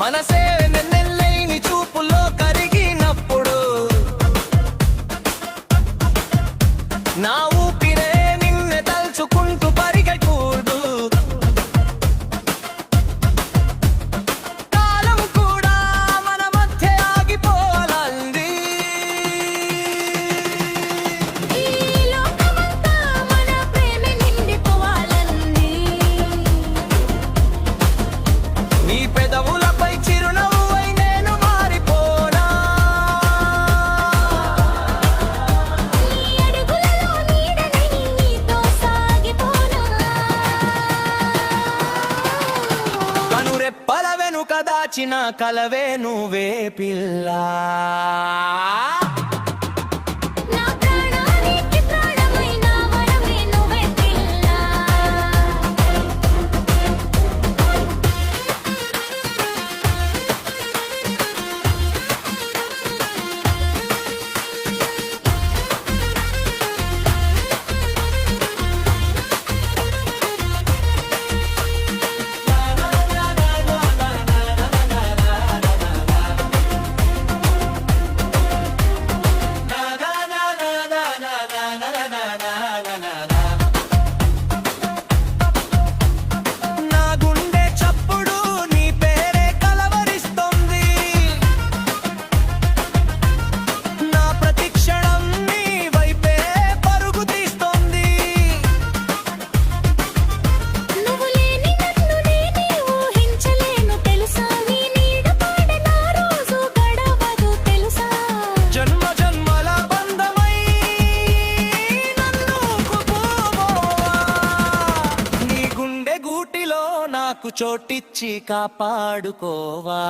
మనసే నెల్లైని చూపులో కరిగినప్పుడు నా ఊపిరే నిన్నే తలుచుకుంటూ పరిగెట్టూడు. కాలం కూడా మన మధ్య ఆగిపోవాలంది. ఈ లోకమంతా మన ప్రేమే నిండిపోవాలంది. నీ పెదవులపై చిరునవ్వై నేను మారిపోనా. నీ అడుగులలో నీడనై నీతో సాగిపోనా. కనురెప్పల వెనుక దాచిన కలవే నువ్వే పిల్లా. నా ప్రాణానికి ప్రాణమైన వరమే నువ్వే పిల్ల. నా గుండె చప్పుడు నీ పేరే కలవరిస్తుంది. నా ప్రతి క్షణం నీ వైపే పరుగు తీస్తోంది. నువ్వు లేని నన్ను నేనే ఊహించలేను తెలుసా. నీ నీడ పాడ నా రోజు గడవదు తెలుసా. జన్మ జన్మల బంధమై నన్ను కుపోవా. నీ గుండె గూటిలో నాకు చోటిచ్చి కాపాడుకోవా.